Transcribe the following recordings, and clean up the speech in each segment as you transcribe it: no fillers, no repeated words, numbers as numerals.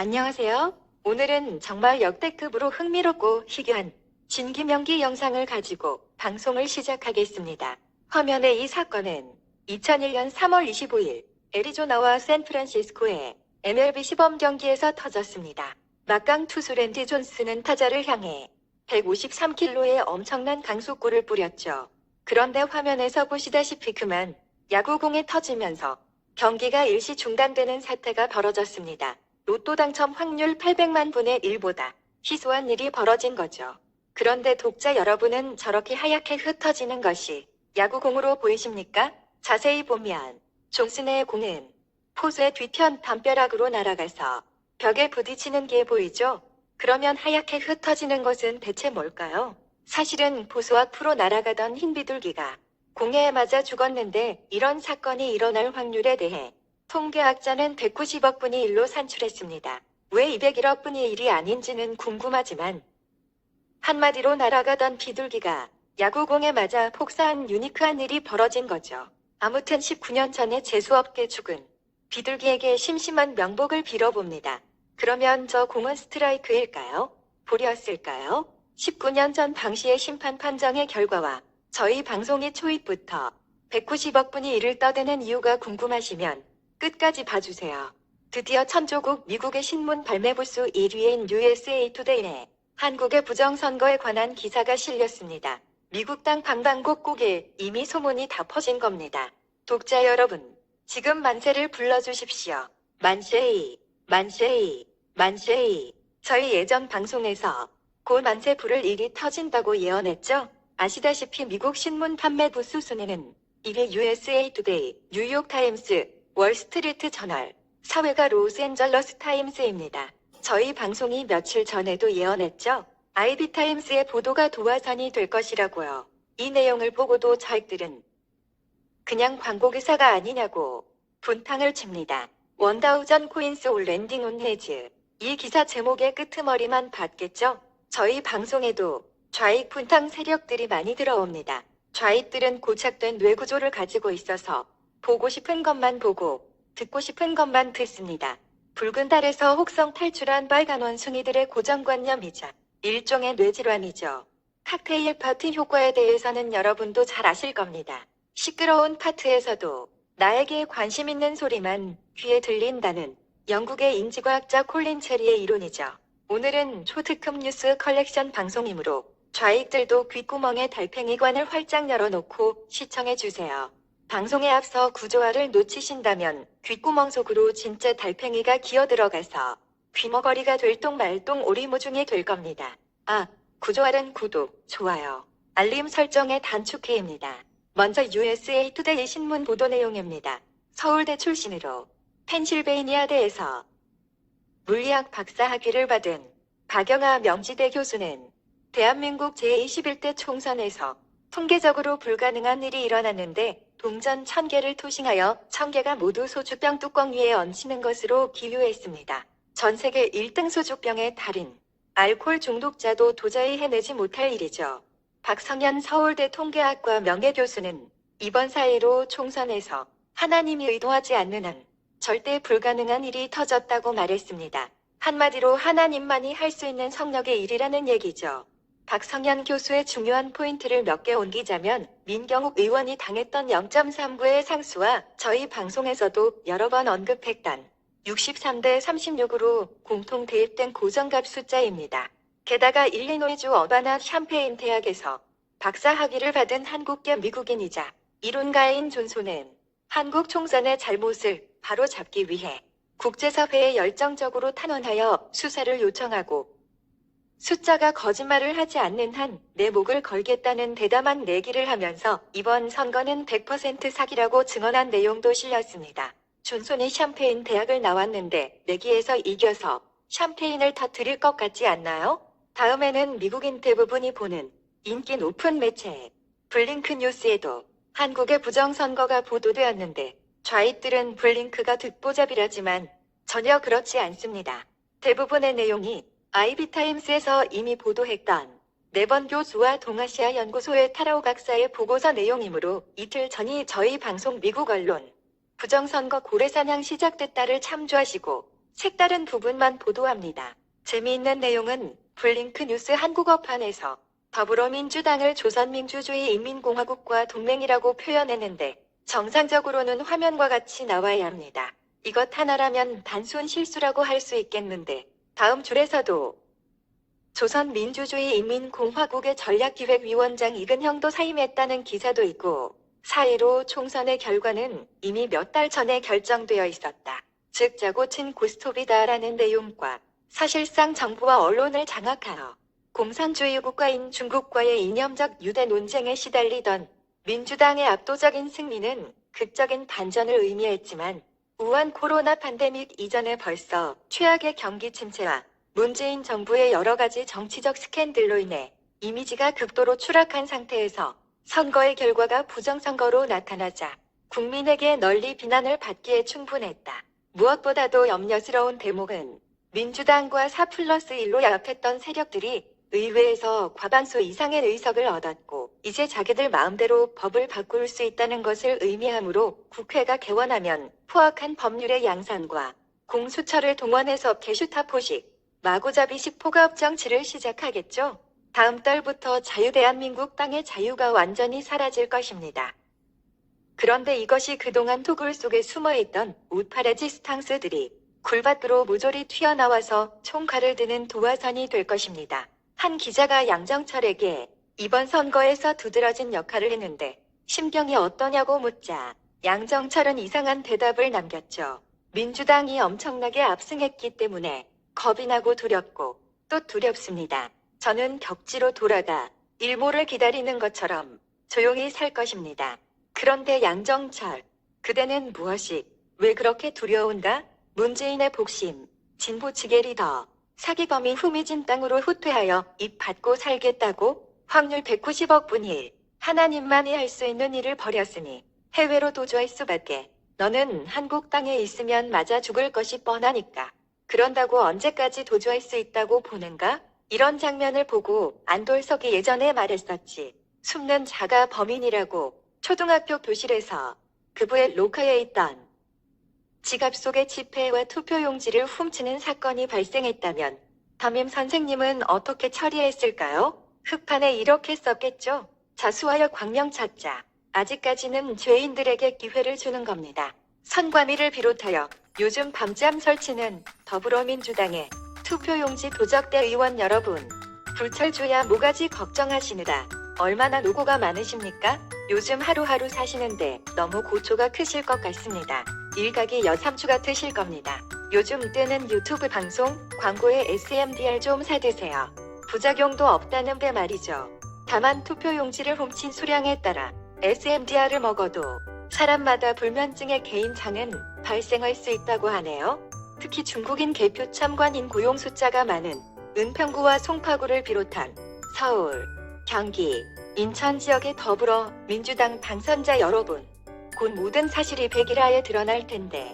안녕하세요. 오늘은 정말 역대급으로 흥미롭고 희귀한 진기명기 영상을 가지고 방송을 시작하겠습니다. 화면에 이 사건은 2001년 3월 25일 애리조나와 샌프란시스코의 MLB 시범 경기에서 터졌습니다. 막강 투수 랜디 존스는 타자를 향해 153km의 엄청난 강속구를 뿌렸죠. 그런데 화면에서 보시다시피 그만 야구공이 터지면서 경기가 일시 중단되는 사태가 벌어졌습니다. 로또 당첨 확률 800만 분의 1보다 희소한 일이 벌어진 거죠. 그런데 독자 여러분은 저렇게 하얗게 흩어지는 것이 야구공으로 보이십니까? 자세히 보면 존슨의 공은 포수의 뒤편 담벼락으로 날아가서 벽에 부딪히는 게 보이죠? 그러면 하얗게 흩어지는 것은 대체 뭘까요? 사실은 포수 앞으로 날아가던 흰 비둘기가 공에 맞아 죽었는데 이런 사건이 일어날 확률에 대해 통계학자는 190억 분의 1로 산출했습니다. 왜 201억 분의 1이 아닌지는 궁금하지만 한마디로 날아가던 비둘기가 야구공에 맞아 폭사한 유니크한 일이 벌어진 거죠. 아무튼 19년 전에 재수없게 죽은 비둘기에게 심심한 명복을 빌어봅니다. 그러면 저 공은 스트라이크일까요? 볼이었을까요? 19년 전 당시의 심판 판정의 결과와 저희 방송이 초입부터 190억 분이 1을 떠드는 이유가 궁금하시면 끝까지 봐주세요. 드디어 천조국 미국의 신문 발매 부수 1위인 USA 투데이에 한국의 부정선거에 관한 기사가 실렸습니다. 미국 당 방방곡곡에 이미 소문이 다 퍼진 겁니다. 독자 여러분, 지금 만세를 불러주십시오. 만세이, 만세이, 만세이. 저희 예전 방송에서 곧 만세 부를 일이 터진다고 예언했죠? 아시다시피 미국 신문 판매 부수 순위는 1위 USA 투데이, 뉴욕타임스, 월스트리트 저널, 사회가 로스앤젤러스 타임스입니다. 저희 방송이 며칠 전에도 예언했죠? IB타임스의 보도가 도화선이 될 것이라고요. 이 내용을 보고도 저희들은 그냥 광고 기사가 아니냐고 분탕을 칩니다. 1000 코인스 올 랜딩 온 헤즈. 이 기사 제목의 끄트머리만 봤겠죠? 저희 방송에도 좌익 분탕 세력들이 많이 들어옵니다. 좌익들은 고착된 뇌구조를 가지고 있어서 보고 싶은 것만 보고 듣고 싶은 것만 듣습니다. 붉은 달에서 혹성 탈출한 빨간 원숭이들의 고정관념이자 일종의 뇌질환이죠. 칵테일 파티 효과에 대해서는 여러분도 잘 아실 겁니다. 시끄러운 파트에서도 나에게 관심 있는 소리만 귀에 들린다는 영국의 인지과학자 콜린 체리의 이론이죠. 오늘은 초특급 뉴스 컬렉션 방송이므로 좌익들도 귓구멍에 달팽이관을 활짝 열어놓고 시청해주세요. 방송에 앞서 구조화를 놓치신다면 귓구멍 속으로 진짜 달팽이가 기어들어가서 귀머거리가 될똥 말똥 오리무중이 될 겁니다. 구조화는 구독, 좋아요, 알림 설정에 단축해입니다. 먼저 USA 투데이 신문 보도 내용입니다. 서울대 출신으로 펜실베이니아대에서 물리학 박사 학위를 받은 박영하 명지대 교수는 대한민국 제21대 총선에서 통계적으로 불가능한 일이 일어났는데 동전 1000개를 투신하여 1000개가 모두 소주병 뚜껑 위에 얹히는 것으로 기유했습니다. 전 세계 1등 소주병에 달인 알코올 중독자도 도저히 해내지 못할 일이죠. 박성현 서울대 통계학과 명예교수는 이번 사례로 총선에서 하나님이 의도하지 않는 한 절대 불가능한 일이 터졌다고 말했습니다. 한마디로 하나님만이 할 수 있는 성역의 일이라는 얘기죠. 박성현 교수의 중요한 포인트를 몇 개 옮기자면 민경욱 의원이 당했던 0.39의 상수와 저희 방송에서도 여러 번 언급했던 63대 36으로 공통 대입된 고정값 숫자입니다. 게다가 일리노이주 어바나 샴페인 대학에서 박사 학위를 받은 한국계 미국인이자 이론가인 존슨은 한국 총선의 잘못을 바로잡기 위해 국제사회에 열정적으로 탄원하여 수사를 요청하고 숫자가 거짓말을 하지 않는 한 내 목을 걸겠다는 대담한 내기를 하면서 이번 선거는 100% 사기라고 증언한 내용도 실렸습니다. 존슨이 샴페인 대학을 나왔는데 내기에서 이겨서 샴페인을 터뜨릴 것 같지 않나요? 다음에는 미국인 대부분이 보는 인기 높은 매체 블링크 뉴스에도 한국의 부정선거가 보도되었는데 좌익들은 블링크가 듣보잡이라지만 전혀 그렇지 않습니다. 대부분의 내용이 IB타임스에서 이미 보도했던 네번 교수와 동아시아 연구소의 타라오 박사의 보고서 내용이므로 이틀 전이 저희 방송 미국 언론 부정선거 고래사냥 시작됐다를 참조하시고 색다른 부분만 보도합니다. 재미있는 내용은 블링크 뉴스 한국어판에서 더불어민주당을 조선민주주의 인민공화국과 동맹이라고 표현했는데 정상적으로는 화면과 같이 나와야 합니다. 이것 하나라면 단순 실수라고 할 수 있겠는데 다음 줄에서도 조선민주주의 인민공화국의 전략기획위원장 이근형도 사임했다는 기사도 있고 4.15 총선의 결과는 이미 몇 달 전에 결정되어 있었다. 즉 짜고 친 고스톱이다라는 내용과 사실상 정부와 언론을 장악하여 공산주의 국가인 중국과의 이념적 유대 논쟁에 시달리던 민주당의 압도적인 승리는 극적인 반전을 의미했지만 우한 코로나 팬데믹 이전에 벌써 최악의 경기 침체와 문재인 정부의 여러 가지 정치적 스캔들로 인해 이미지가 극도로 추락한 상태에서 선거의 결과가 부정선거로 나타나자 국민에게 널리 비난을 받기에 충분했다. 무엇보다도 염려스러운 대목은 민주당과 4+1로 야합했던 세력들이 의회에서 과반수 이상의 의석을 얻었고 이제 자기들 마음대로 법을 바꿀 수 있다는 것을 의미하므로 국회가 개원하면 포악한 법률의 양산과 공수처를 동원해서 개슈타포식, 마구잡이식 포갑 정치를 시작하겠죠. 다음 달부터 자유대한민국 땅의 자유가 완전히 사라질 것입니다. 그런데 이것이 그동안 토굴 속에 숨어있던 우파레지스탕스들이 굴밭으로 모조리 튀어나와서 총칼을 드는 도화선이 될 것입니다. 한 기자가 양정철에게 이번 선거에서 두드러진 역할을 했는데 심경이 어떠냐고 묻자 양정철은 이상한 대답을 남겼죠. 민주당이 엄청나게 압승했기 때문에 겁이 나고 두렵고 또 두렵습니다. 저는 격지로 돌아가 일몰을 기다리는 것처럼 조용히 살 것입니다. 그런데 양정철, 그대는 무엇이, 왜 그렇게 두려운가? 문재인의 복심, 진보 측의 리더, 사기범이 후미진 땅으로 후퇴하여 입 닫고 살겠다고? 확률 190억 분의 1, 하나님만이 할 수 있는 일을 벌였으니 해외로 도주할 수밖에. 너는 한국 땅에 있으면 맞아 죽을 것이 뻔하니까. 그런다고 언제까지 도주할 수 있다고 보는가? 이런 장면을 보고 안돌석이 예전에 말했었지. 숨는 자가 범인이라고. 초등학교 교실에서 그부의 로커에 있던 지갑 속의 지폐와 투표용지를 훔치는 사건이 발생했다면 담임 선생님은 어떻게 처리했을까요? 흑판에 이렇게 썼겠죠. 자수하여 광명 찾자. 아직까지는 죄인들에게 기회를 주는 겁니다. 선관위를 비롯하여 요즘 밤잠 설치는 더불어민주당의 투표용지 도적대 의원 여러분, 불철주야 뭐가지 걱정하시느라 얼마나 노고가 많으십니까? 요즘 하루하루 사시는데 너무 고초가 크실 것 같습니다. 일각이 여삼추 같으실 겁니다. 요즘 뜨는 유튜브 방송, 광고에 SMDR 좀 사드세요. 부작용도 없다는데 말이죠. 다만 투표용지를 훔친 수량에 따라 SMDR을 먹어도 사람마다 불면증의 개인차는 발생할 수 있다고 하네요. 특히 중국인 개표 참관인 고용 숫자가 많은 은평구와 송파구를 비롯한 서울, 경기, 인천 지역의 더불어 민주당 당선자 여러분, 곧 모든 사실이 백일하에 드러날 텐데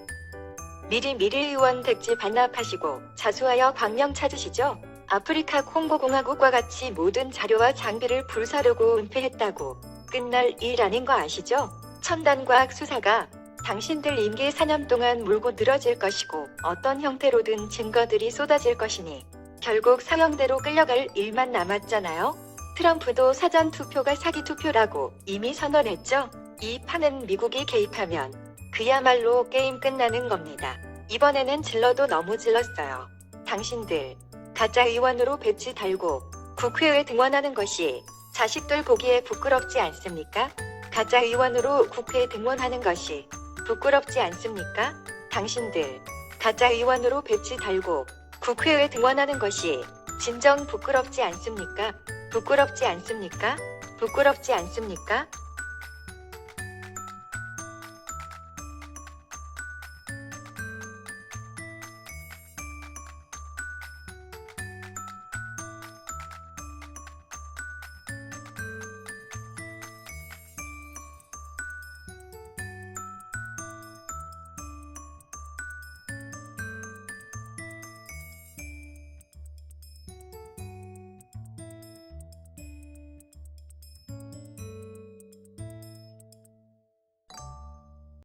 미리 의원 댁지 반납하시고 자수하여 광명 찾으시죠. 아프리카 콩고공화국과 같이 모든 자료와 장비를 불사르고 은폐했다고 끝날 일 아닌 거 아시죠? 첨단과학 수사가 당신들 임기 4년 동안 물고 늘어질 것이고 어떤 형태로든 증거들이 쏟아질 것이니 결국 사형대로 끌려갈 일만 남았잖아요. 트럼프도 사전투표가 사기투표라고 이미 선언했죠. 이 판은 미국이 개입하면 그야말로 게임 끝나는 겁니다. 이번에는 질러도 너무 질렀어요. 당신들 가짜 의원으로 배지 달고 국회에 등원하는 것이 자식들 보기에 부끄럽지 않습니까? 가짜 의원으로 국회에 등원하는 것이 부끄럽지 않습니까? 당신들 가짜 의원으로 배지 달고 국회에 등원하는 것이 진정 부끄럽지 않습니까? 부끄럽지 않습니까? 부끄럽지 않습니까?